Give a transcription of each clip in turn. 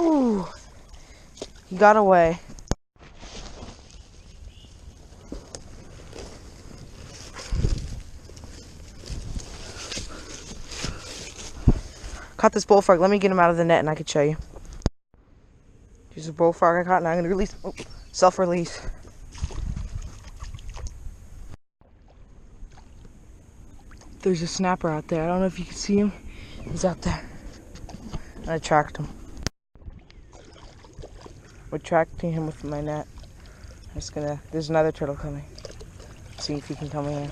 Ooh, he got away. Caught this bullfrog. Let me get him out of the net and I can show you. Here's a bullfrog I caught and I'm going to release. Oh, self-release. There's a snapper out there. I don't know if you can see him. He's out there. I tracked him. We're tracking him with my net. I'm just gonna. There's another turtle coming. See if he can come in.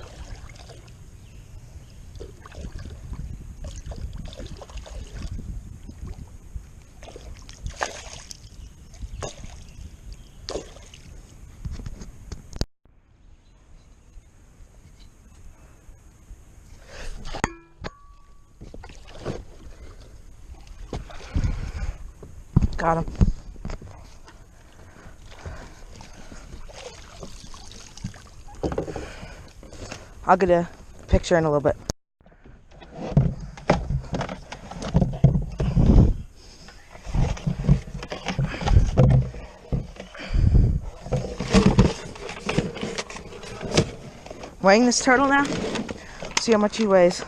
Got him. I'll get a picture in a little bit. Weighing this turtle now. See how much he weighs.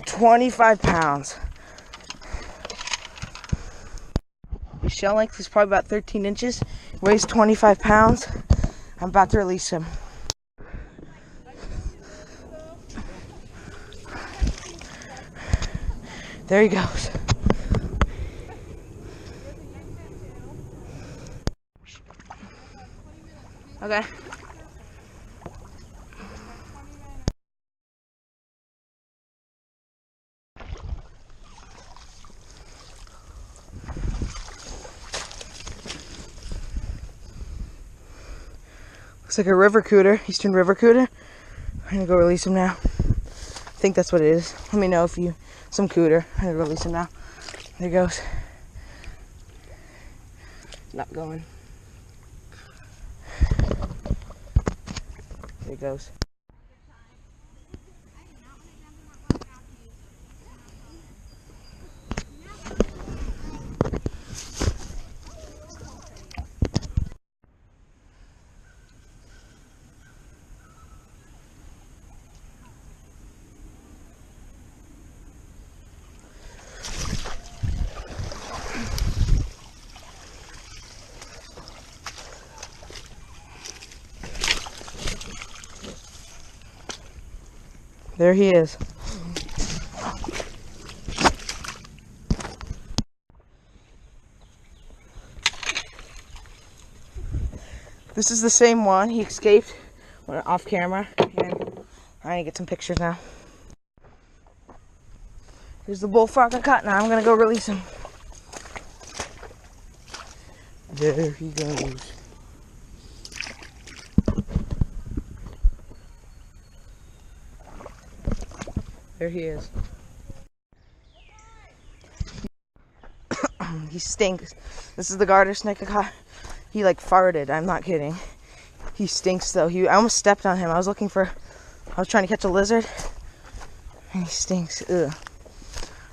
£25. His shell length is probably about 13 inches. Weighs 25 pounds. I'm about to release him. There he goes. Okay. Looks like a river cooter, eastern river cooter. I'm gonna go release him now. I think that's what it is. Let me know if you, some cooter. I'm gonna release him now. There he goes. Not going. There he goes. There he is. This is the same one. He escaped, went off camera, and I need to get some pictures now. Here's the bullfrog I caught. Now I'm gonna go release him. There he goes. There he is. He stinks. This is the garter snake I caught. He like farted. I'm not kidding. He stinks though. I almost stepped on him. I was trying to catch a lizard. And he stinks. Ugh.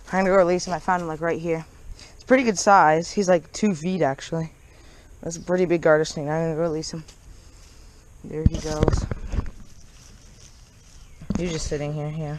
I'm gonna go release him. I found him like right here. It's pretty good size. He's like 2 feet actually. That's a pretty big garter snake. I'm gonna go release him. There he goes. He's just sitting here. Yeah.